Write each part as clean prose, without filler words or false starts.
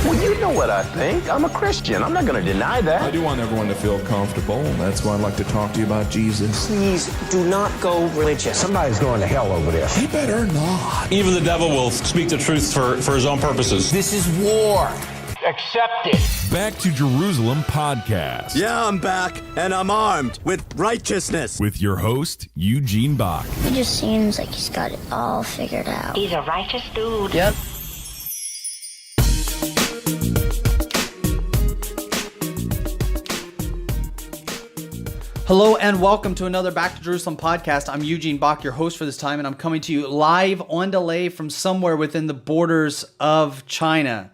Well, you know what I think. I'm a Christian. I'm not going to deny that. I do want everyone to feel comfortable. That's why I'd like to talk to you about Jesus. Please do not go religious. Somebody's going to hell over this. He better not. Even the devil will speak the truth for his own purposes. This is war. Accept it. Back to Jerusalem podcast. Yeah, I'm back, and I'm armed with righteousness. With your host, Eugene Bach. He just seems like he's got it all figured out. He's a righteous dude. Yep. Hello and welcome to another Back to Jerusalem podcast. I'm Eugene Bach, your host for this time, and I'm coming to you live on delay from somewhere within the borders of China,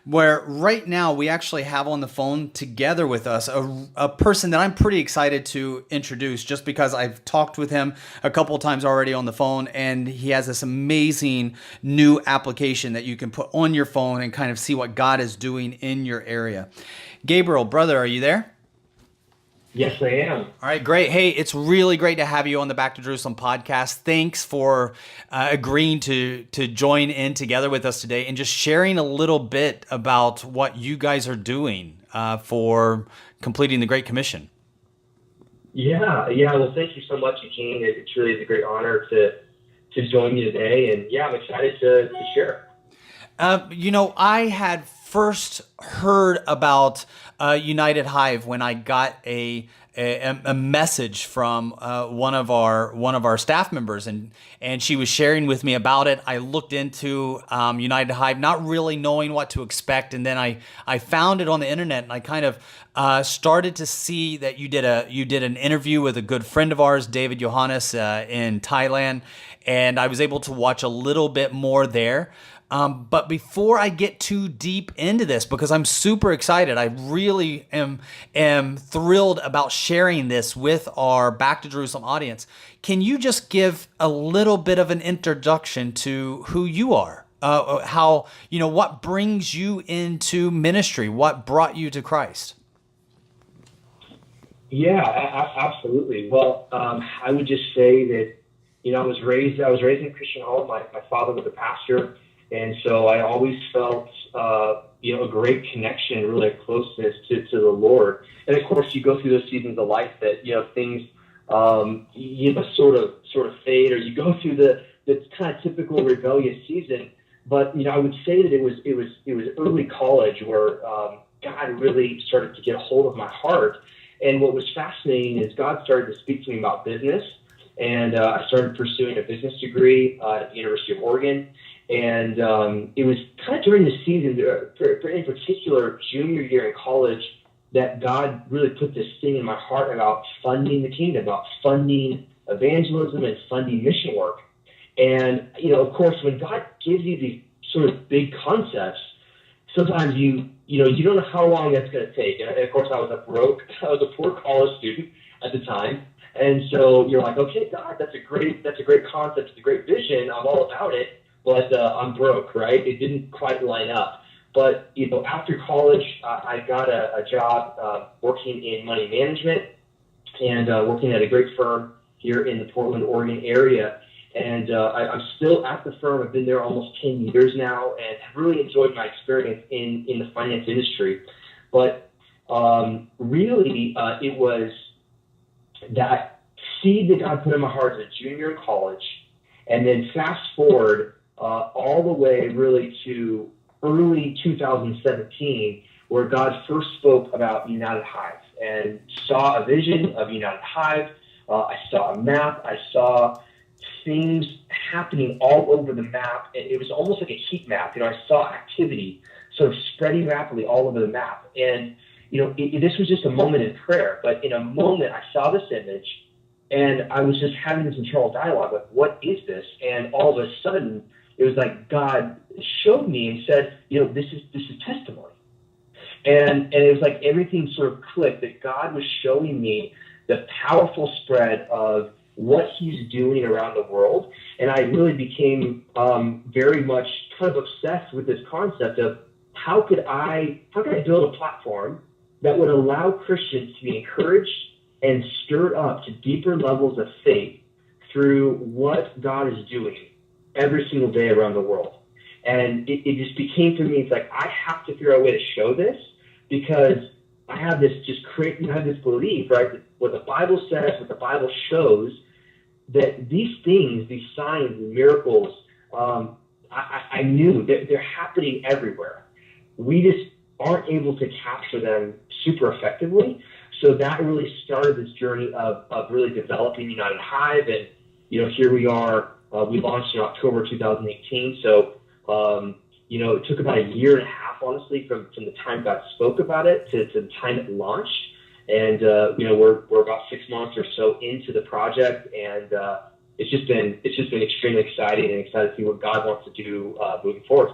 where right now we actually have on the phone together with us a person that I'm pretty excited to introduce just because I've talked with him a couple of times already on the phone, and he has this amazing new application that you can put on your phone and kind of see what God is doing in your area. Gabriel, brother, are you there? Yes, I am. All right, great. Hey, it's really great to have you on the Back to Jerusalem podcast. Thanks for agreeing to join in together with us today and just sharing a little bit about what you guys are doing for completing the Great Commission. Yeah. Well, thank you so much, Eugene. It truly is a great honor to join you today, and yeah, I'm excited to share. I had first heard about United Hive when I got a message from one of our staff members, and she was sharing with me about it. I looked into United Hive, not really knowing what to expect, and then I found it on the internet, and I kind of started to see that you did an interview with a good friend of ours, David Johannes, in Thailand, and I was able to watch a little bit more there. But before I get too deep into this, because I'm super excited, I really am thrilled about sharing this with our Back to Jerusalem audience. Can you just give a little bit of an introduction to who you are? What brings you into ministry? What brought you to Christ? Yeah, absolutely. Well, I would just say that, I was raised in a Christian home. My father was a pastor. And so I always felt, a great connection, really a closeness to the Lord. And of course, you go through those seasons of life that, things, sort of fade, or you go through the kind of typical rebellious season. But, I would say that it was early college where God really started to get a hold of my heart. And what was fascinating is God started to speak to me about business. And I started pursuing a business degree at the University of Oregon. And it was kind of during the season, in particular, junior year in college, that God really put this thing in my heart about funding the kingdom, about funding evangelism and funding mission work. And, of course, when God gives you these sort of big concepts, sometimes you don't know how long that's going to take. And of course, I was a poor college student at the time. And so you're like, okay, God, that's a great concept. It's a great vision. I'm all about it. But I'm broke, right? It didn't quite line up. But, after college, I got a job working in money management and working at a great firm here in the Portland, Oregon area. And I'm still at the firm. I've been there almost 10 years now and have really enjoyed my experience in the finance industry. But really, it was that seed that God put in my heart as a junior in college. And then fast forward all the way really to early 2017, where God first spoke about United Hive and saw a vision of United Hive. I saw a map. I saw things happening all over the map. It was almost like a heat map. I saw activity sort of spreading rapidly all over the map. And, this was just a moment in prayer. But in a moment, I saw this image, and I was just having this internal dialogue, like, what is this? And all of a sudden, it was like God showed me and said, this is testimony. And it was like everything sort of clicked, that God was showing me the powerful spread of what he's doing around the world. And I really became very much kind of obsessed with this concept of how could I build a platform that would allow Christians to be encouraged and stirred up to deeper levels of faith through what God is doing every single day around the world. And it just became for me, it's like, I have to figure out a way to show this, because I have this I have this belief, right? That what the Bible says, what the Bible shows, that these things, these signs and miracles, I knew that they're happening everywhere. We just aren't able to capture them super effectively. So that really started this journey of really developing United Hive. And, here we are. We launched in October 2018. So, it took about a year and a half, honestly, from the time God spoke about it to the time it launched. And, we're about 6 months or so into the project. And it's just been extremely exciting, and excited to see what God wants to do moving forward.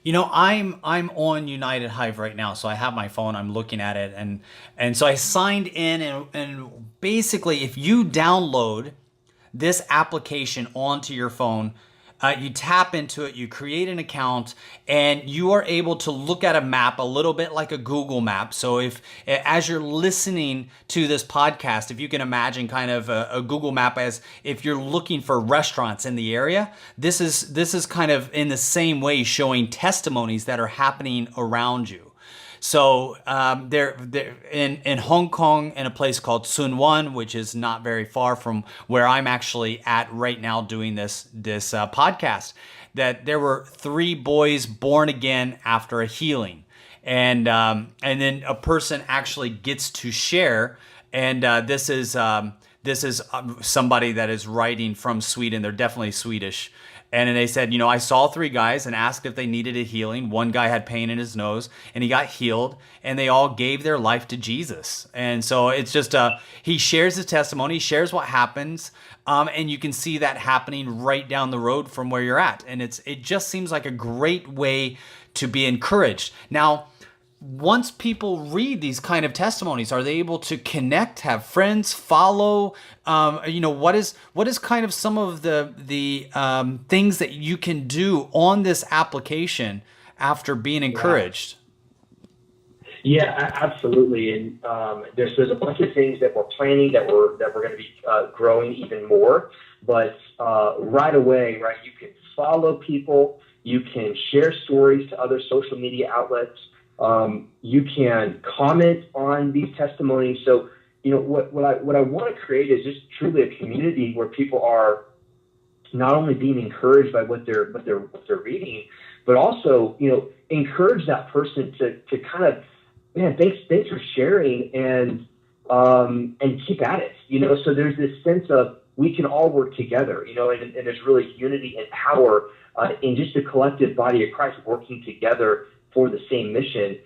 I'm on United Hive right now, so I have my phone. I'm looking at it, and so I signed in, and basically, if you download this application onto your phone, you tap into it, you create an account, and you are able to look at a map a little bit like a Google map. So as you're listening to this podcast, if you can imagine kind of a Google map as if you're looking for restaurants in the area, this is kind of in the same way showing testimonies that are happening around you. So they're in Hong Kong, in a place called Sunwon, which is not very far from where I'm actually at right now doing this podcast, that there were 3 boys born again after a healing. And then a person actually gets to share. And this is somebody that is writing from Sweden. They're definitely Swedish. And then they said, I saw 3 guys and asked if they needed a healing. One guy had pain in his nose and he got healed, and they all gave their life to Jesus. And so it's just, he shares his testimony, shares what happens. And you can see that happening right down the road from where you're at. And it just seems like a great way to be encouraged. Now, once people read these kind of testimonies, are they able to connect, have friends, follow? What is kind of some of the things that you can do on this application after being encouraged? Yeah, absolutely. And there's a bunch of things that we're planning that we're going to be growing even more. But right away, right, you can follow people, you can share stories to other social media outlets. You can comment on these testimonies. So, what I want to create is just truly a community where people are not only being encouraged by what they're reading, but also, encourage that person to kind of, man, thanks for sharing, and keep at it. So there's this sense of we can all work together, and there's really unity and power in just the collective body of Christ working together for the same mission,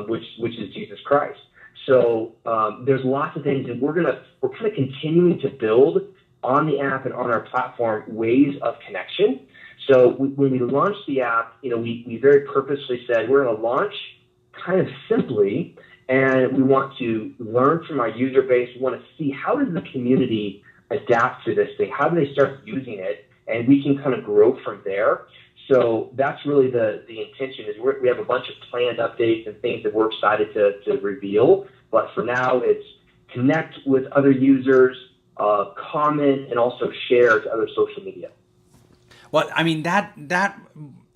which is Jesus Christ. So there's lots of things, and we're kind of continuing to build on the app and on our platform ways of connection. So when we launched the app, we very purposely said we're going to launch kind of simply, and we want to learn from our user base. We want to see how does the community adapt to this thing? How do they start using it? And we can kind of grow from there. So that's really the intention. Is we have a bunch of planned updates and things that we're excited to reveal. But for now, it's connect with other users, comment, and also share to other social media. Well, I mean, that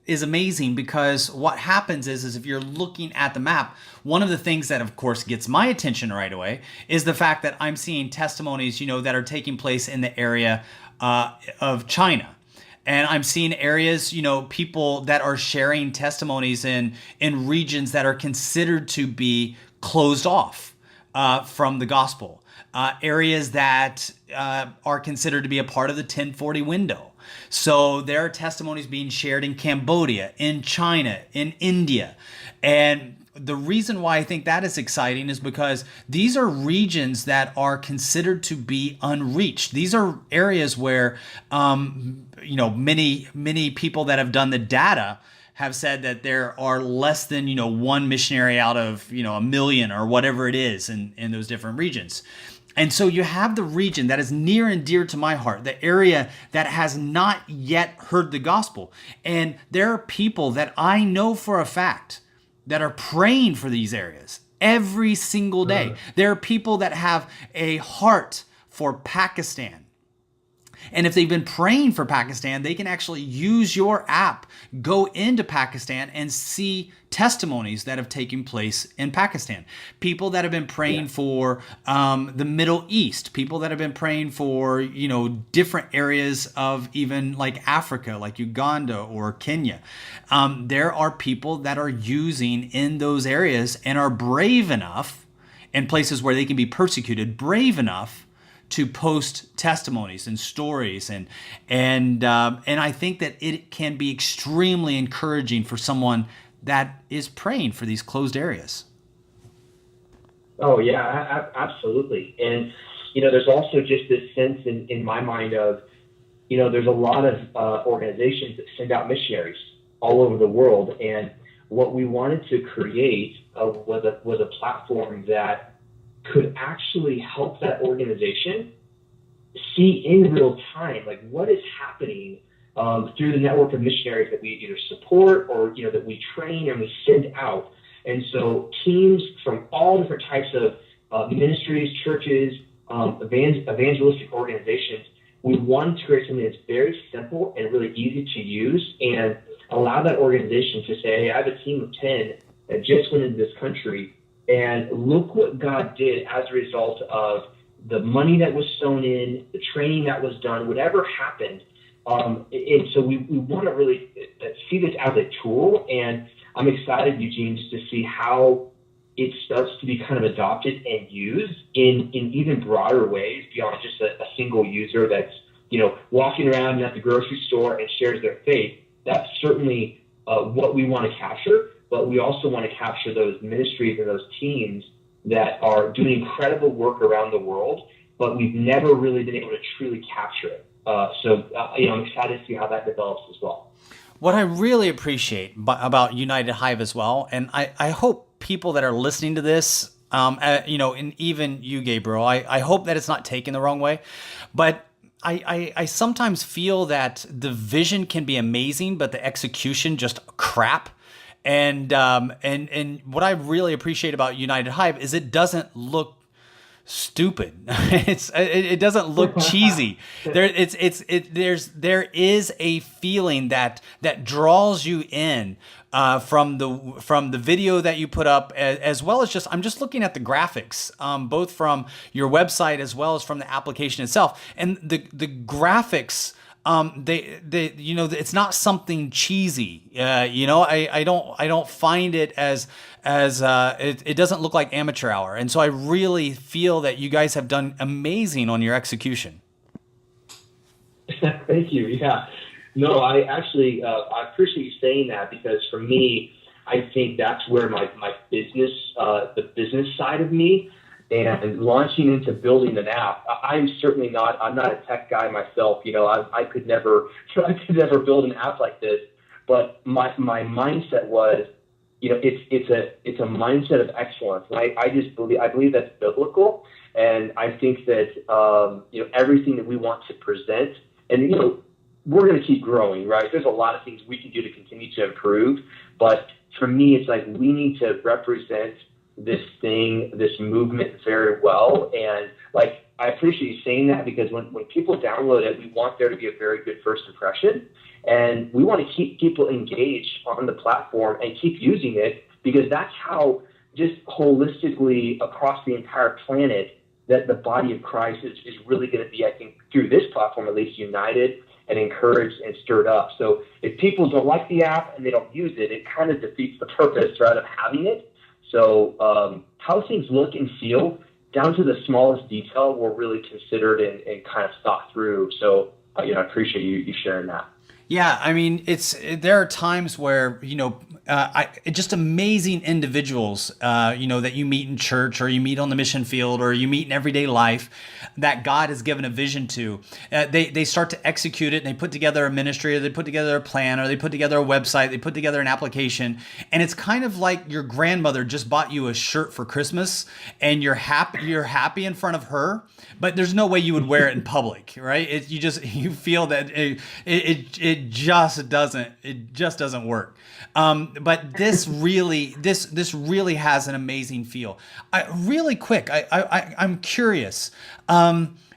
is amazing, because what happens is if you're looking at the map, one of the things that, of course, gets my attention right away is the fact that I'm seeing testimonies, that are taking place in the area of China. And I'm seeing areas, people that are sharing testimonies in regions that are considered to be closed off from the gospel. Areas that are considered to be a part of the 1040 window. So there are testimonies being shared in Cambodia, in China, in India. And the reason why I think that is exciting is because these are regions that are considered to be unreached. These are areas where, many people that have done the data have said that there are less than, one missionary out of, a million or whatever it is in those different regions. And so you have the region that is near and dear to my heart, the area that has not yet heard the gospel. And there are people that I know for a fact that are praying for these areas every single day. There are people that have a heart for Pakistan. And if they've been praying for Pakistan, they can actually use your app, go into Pakistan and see testimonies that have taken place in Pakistan. People that have been praying for the Middle East, people that have been praying for, different areas of even like Africa, like Uganda or Kenya. There are people that are using in those areas and are brave enough in places where they can be persecuted, brave enough to post testimonies and stories, and I think that it can be extremely encouraging for someone that is praying for these closed areas. Oh yeah, absolutely. And there's also just this sense in my mind of, there's a lot of organizations that send out missionaries all over the world, and what we wanted to create was a platform that could actually help that organization see in real time, like what is happening through the network of missionaries that we either support or that we train and we send out. And so teams from all different types of ministries, churches, evangelistic organizations, we want to create something that's very simple and really easy to use and allow that organization to say, hey, I have a team of 10 that just went into this country, and look what God did as a result of the money that was sown in, the training that was done, whatever happened. And so we want to really see this as a tool, and I'm excited, Eugene, just to see how it starts to be kind of adopted and used in even broader ways beyond just a single user that's, walking around at the grocery store and shares their faith. That's certainly what we want to capture, but we also want to capture those ministries and those teams that are doing incredible work around the world, but we've never really been able to truly capture it. So I'm excited to see how that develops as well. What I really appreciate about United Hive as well, and I hope people that are listening to this, and even you, Gabriel, I hope that it's not taken the wrong way, but I sometimes feel that the vision can be amazing, but the execution just crap. And what I really appreciate about United Hive is it doesn't look stupid. It doesn't look cheesy. There is a feeling that draws you in from the video that you put up, as well as I'm just looking at the graphics, both from your website as well as from the application itself, and the graphics. It's not something cheesy. I don't find it as it doesn't look like amateur hour. And so I really feel that you guys have done amazing on your execution. Thank you. Yeah, no, I actually, I appreciate you saying that, because for me, I think that's where my business, the business side of me, and launching into building an app, I'm not a tech guy myself. I could never build an app like this. But my mindset was, it's a mindset of excellence. And I believe that's biblical. And I think that, everything that we want to present, and, we're going to keep growing, right? There's a lot of things we can do to continue to improve. But for me, it's like we need to represent this movement very well. And I appreciate you saying that, because when people download it, we want there to be a very good first impression. And we want to keep people engaged on the platform and keep using it, because that's how, just holistically across the entire planet, that the body of Christ is really going to be, I think, through this platform at least, united and encouraged and stirred up. So if people don't like the app and they don't use it, it kind of defeats the purpose, right, of having it. So how things look and feel, down to the smallest detail, were really considered and kind of thought through. So I appreciate you sharing that. Yeah, I mean, there are times where, just amazing individuals, that you meet in church, or you meet on the mission field, or you meet in everyday life, that God has given a vision to. They start to execute it, and they put together a ministry, or they put together a plan, or they put together a website, they put together an application, and it's kind of like your grandmother just bought you a shirt for Christmas, and you're happy in front of her, but there's no way you would wear it in public, right? You feel that it just doesn't work. But this really has an amazing feel. Really quick, I'm curious.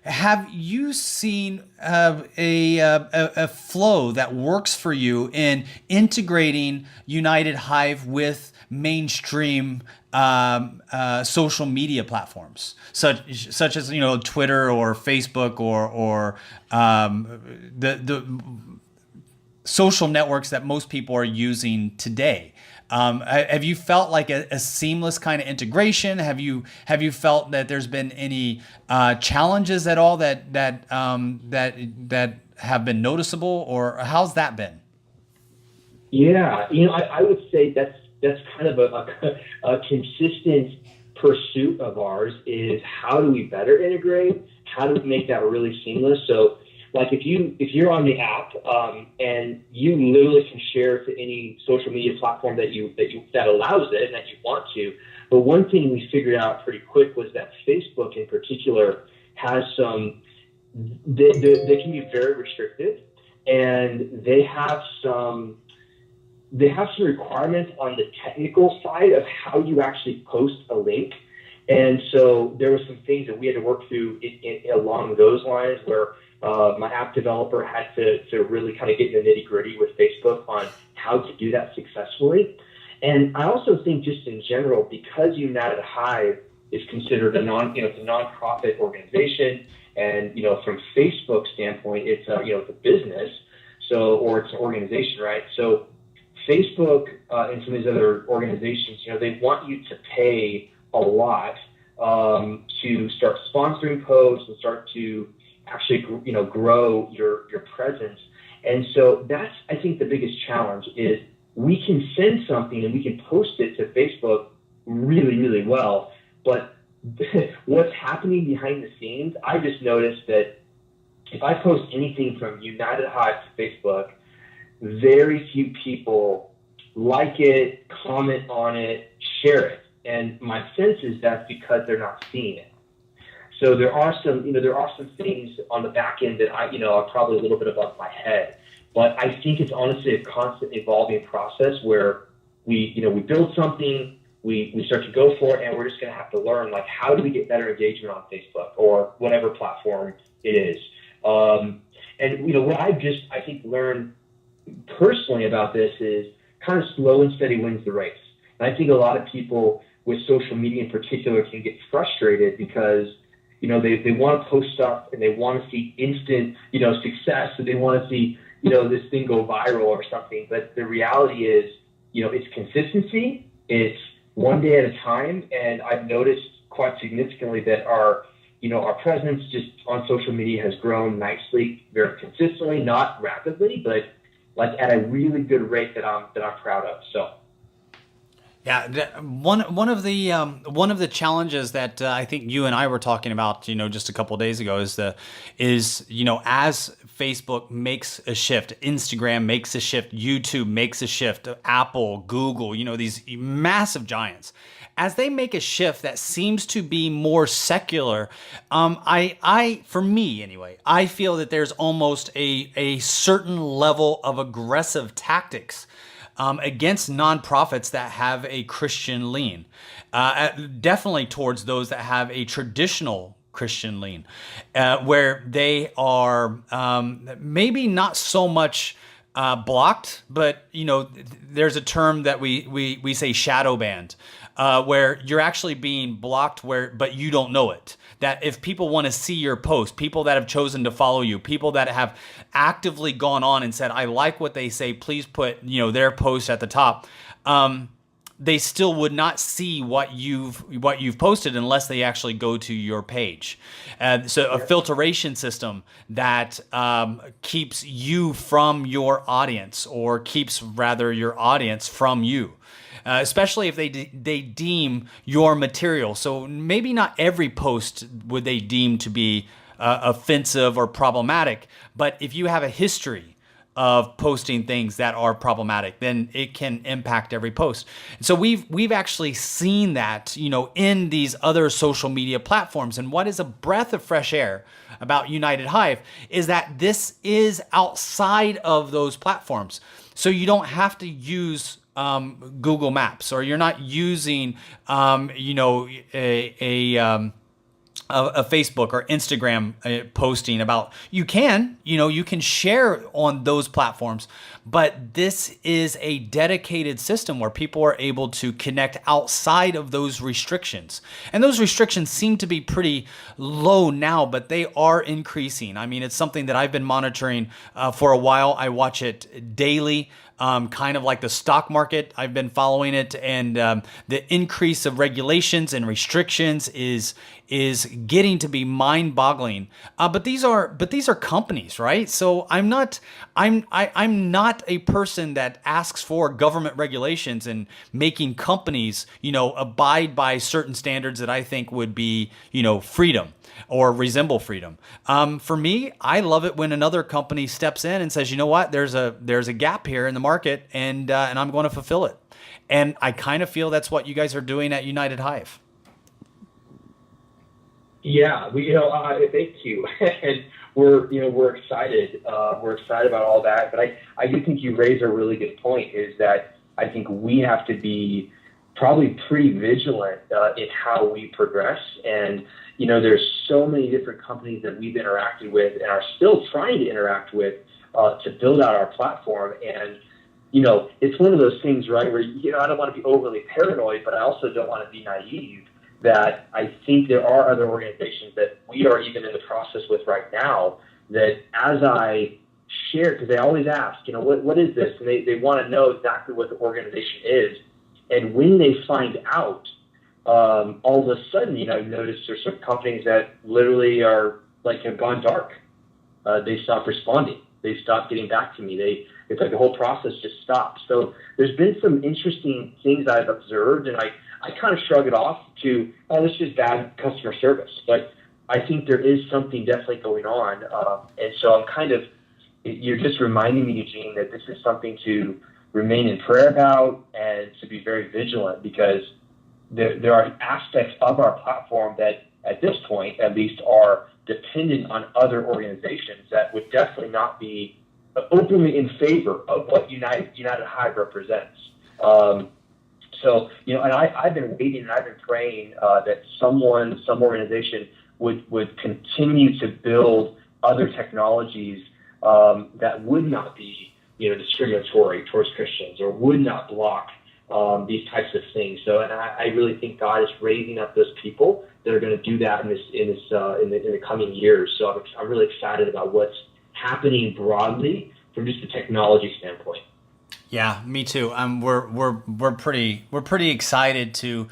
have you seen a flow that works for you in integrating United Hive with mainstream social media platforms, such as Twitter or Facebook or the social networks that most people are using today? Have you felt like a seamless kind of integration? Have you felt that there's been any challenges at all that have been noticeable, or how's that been? Yeah, I would say that's kind of a consistent pursuit of ours is how do we better integrate? How do we make that really seamless? So, like if you're on the app and you literally can share to any social media platform that allows it and that you want to. But one thing we figured out pretty quick was that Facebook in particular has they can be very restrictive, and they have some requirements on the technical side of how you actually post a link. And so there were some things that we had to work through along those lines where my app developer had to really kind of get in the nitty gritty with Facebook on how to do that successfully. And I also think just in general, because United Hive is considered it's a nonprofit organization, and from Facebook's standpoint, it's a business, or it's an organization, right? So Facebook and some of these other organizations, they want you to pay a lot to start sponsoring posts and start to actually, grow your presence. And so that's, I think, the biggest challenge is we can send something and we can post it to Facebook really, really well. But what's happening behind the scenes, I just noticed that if I post anything from United Hive to Facebook, very few people like it, comment on it, share it. And my sense is that's because they're not seeing it. So there are some things on the back end that are probably a little bit above my head. But I think it's honestly a constant evolving process where we build something, we start to go for it, and we're just going to have to learn, like, how do we get better engagement on Facebook or whatever platform it is. And what I've just, I think, learned personally about this is kind of slow and steady wins the race. And I think a lot of people with social media in particular can get frustrated because they want to post stuff and they want to see instant, success. So they want to see, this thing go viral or something. But the reality is, it's consistency. It's one day at a time. And I've noticed quite significantly that our presence just on social media has grown nicely, very consistently, not rapidly, but like at a really good rate that I'm proud of. So. Yeah, one of the challenges that I think you and I were talking about, just a couple of days ago is as Facebook makes a shift, Instagram makes a shift, YouTube makes a shift, Apple, Google, these massive giants, as they make a shift that seems to be more secular, for me anyway, I feel that there's almost a certain level of aggressive tactics against nonprofits that have a Christian lean, definitely towards those that have a traditional Christian lean, where they are maybe not so much blocked, but there's a term that we say shadow banned, where you're actually being blocked but you don't know it. That if people want to see your post, people that have chosen to follow you, people that have actively gone on and said, I like what they say, please put their post at the top, they still would not see what you've posted unless they actually go to your page. So a filtration system that keeps you from your audience, or keeps rather your audience from you. Especially if they deem your material. So maybe not every post would they deem to be offensive or problematic, but if you have a history of posting things that are problematic, then it can impact every post. So we've actually seen that, in these other social media platforms. And what is a breath of fresh air about United Hive is that this is outside of those platforms. So you don't have to use Google Maps, or you're not using, a Facebook or Instagram posting about, you can share on those platforms, but this is a dedicated system where people are able to connect outside of those restrictions. And those restrictions seem to be pretty low now, but they are increasing. I mean, it's something that I've been monitoring for a while. I watch it daily. Kind of like the stock market. I've been following it, and the increase of regulations and restrictions is getting to be mind-boggling. But these are companies, right? So I'm not a person that asks for government regulations and making companies, abide by certain standards that I think would be, freedom or resemble freedom. For me, I love it when another company steps in and says, you know what, there's a gap here in the market, and I'm going to fulfill it. And I kind of feel that's what you guys are doing at United Hive. Yeah, thank you, and we're excited. We're excited about all that. But I do think you raise a really good point. Is that I think we have to be probably pretty vigilant in how we progress. And there's so many different companies that we've interacted with and are still trying to interact with to build out our platform. And it's one of those things, right, where I don't want to be overly paranoid, but I also don't want to be naive. That I think there are other organizations that we are even in the process with right now that as I share, because they always ask, what is this? And they want to know exactly what the organization is. And when they find out, all of a sudden, I've noticed there's some companies that literally are have gone dark. They stop responding. They stop getting back to me. It's like the whole process just stops. So there's been some interesting things I've observed, and I kind of shrug it off to, this is just bad customer service. But I think there is something definitely going on. And so you're just reminding me, Eugene, that this is something to remain in prayer about and to be very vigilant, because there are aspects of our platform that at this point, at least, are dependent on other organizations that would definitely not be openly in favor of what United Hive represents. So, and I've been waiting and I've been praying that some organization would continue to build other technologies that would not be, discriminatory towards Christians or would not block these types of things. So, and I really think God is raising up those people that are going to do that in the coming years. So I'm really excited about what's happening broadly from just a technology standpoint. Yeah, me too. We're pretty excited to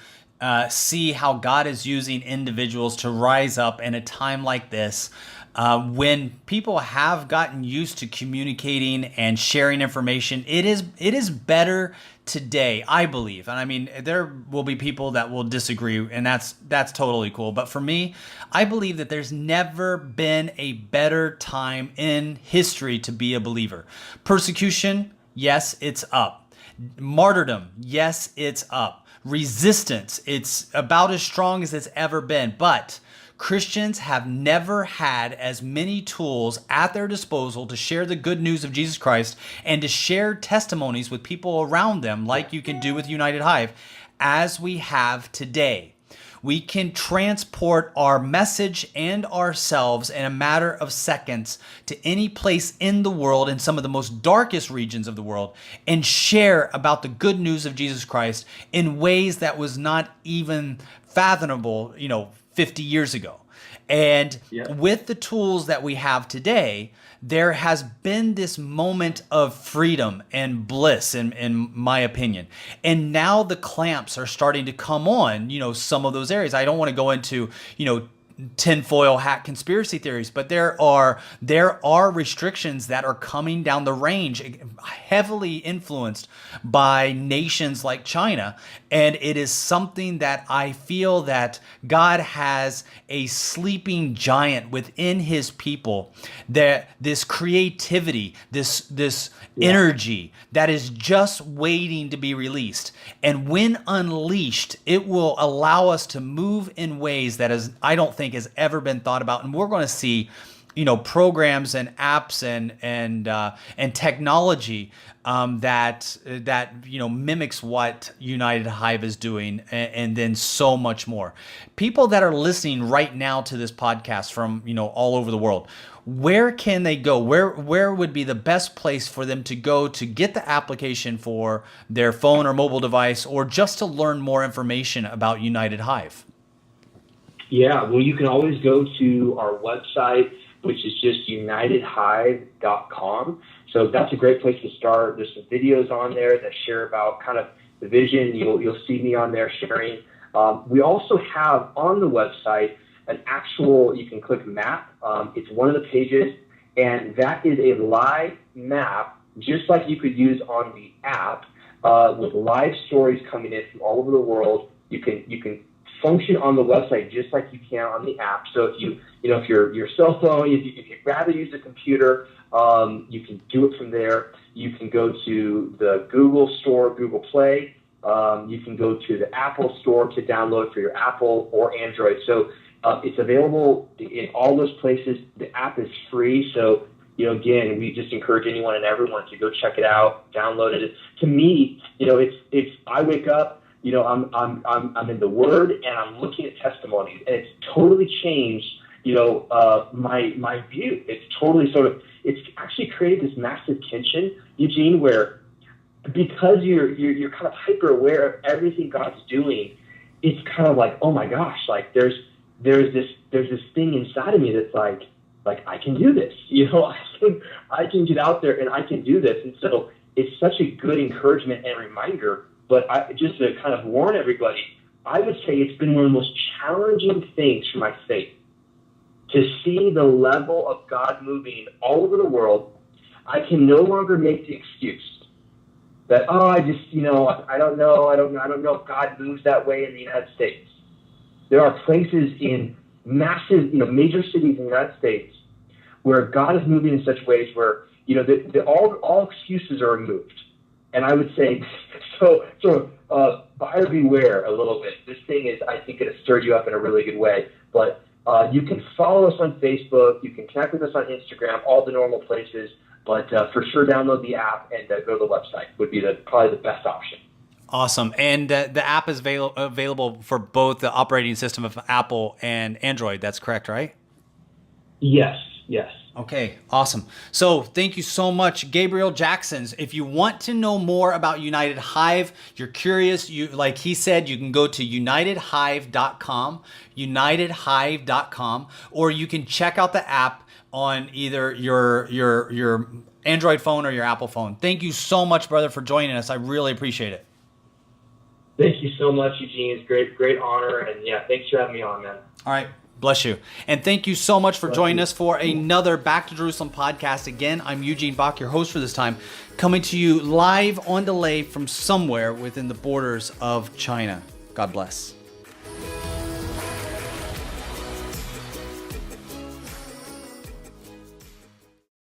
see how God is using individuals to rise up in a time like this, when people have gotten used to communicating and sharing information. It is better today, I believe. And I mean, there will be people that will disagree, and that's totally cool. But for me, I believe that there's never been a better time in history to be a believer. Persecution, yes, it's up. Martyrdom, yes, it's up. Resistance, it's about as strong as it's ever been. But Christians have never had as many tools at their disposal to share the good news of Jesus Christ and to share testimonies with people around them, like you can do with United Hive, as we have today. We can transport our message and ourselves in a matter of seconds to any place in the world, in some of the most darkest regions of the world, and share about the good news of Jesus Christ in ways that was not even fathomable, 50 years ago. And with the tools that we have today, there has been this moment of freedom and bliss, in my opinion. And now the clamps are starting to come on, some of those areas. I don't want to go into, tinfoil hat conspiracy theories, but there are restrictions that are coming down the range, heavily influenced by nations like China. And it is something that I feel that God has a sleeping giant within his people, that this creativity, this energy that is just waiting to be released. And when unleashed, it will allow us to move in ways that I don't think has ever been thought about. And we're going to see programs and apps and technology that mimics what United Hive is doing, and then so much more. People that are listening right now to this podcast from all over the world, where can they go? Where would be the best place for them to go to get the application for their phone or mobile device, or just to learn more information about United Hive? Yeah, well, you can always go to our website, which is just unitedhive.com. So that's a great place to start. There's some videos on there that share about kind of the vision. You'll see me on there sharing. We also have on the website an actual, you can click map. It's one of the pages, and that is a live map, just like you could use on the app, with live stories coming in from all over the world. You can function on the website just like you can on the app. So if if your cell phone, if you'd rather use a computer, you can do it from there. You can go to the Google Store, Google Play. You can go to the Apple Store to download for your Apple or Android. So it's available in all those places. The app is free. So, again, we just encourage anyone and everyone to go check it out, download it. To me, it's I wake up, I'm in the Word and I'm looking at testimonies, and it's totally changed, my view. It's totally it's actually created this massive tension, Eugene, where because you're kind of hyper aware of everything God's doing, it's kind of like, oh my gosh, like there's this thing inside of me that's like I can do this, I can get out there and I can do this. And so it's such a good encouragement and reminder. But just to kind of warn everybody, I would say it's been one of the most challenging things for my faith to see the level of God moving all over the world. I can no longer make the excuse that, I don't know if God moves that way in the United States. There are places in massive, major cities in the United States where God is moving in such ways where, all excuses are removed. And I would say, buyer beware a little bit. This thing is, I think, going to stir you up in a really good way. But you can follow us on Facebook. You can connect with us on Instagram, all the normal places. But for sure, download the app and go to the website would be probably the best option. Awesome. And the app is available for both the operating system of Apple and Android. That's correct, right? Yes. Okay, awesome. So thank you so much, Gabriel Jackson. If you want to know more about United Hive, you're curious, like he said, you can go to unitedhive.com, or you can check out the app on either your Android phone or your Apple phone. Thank you so much, brother, for joining us. I really appreciate it. Thank you so much, Eugene. It's great honor. And yeah, thanks for having me on, man. All right. Bless you. And thank you so much for joining us for another Back to Jerusalem podcast. Again, I'm Eugene Bach, your host for this time, coming to you live on delay from somewhere within the borders of China. God bless.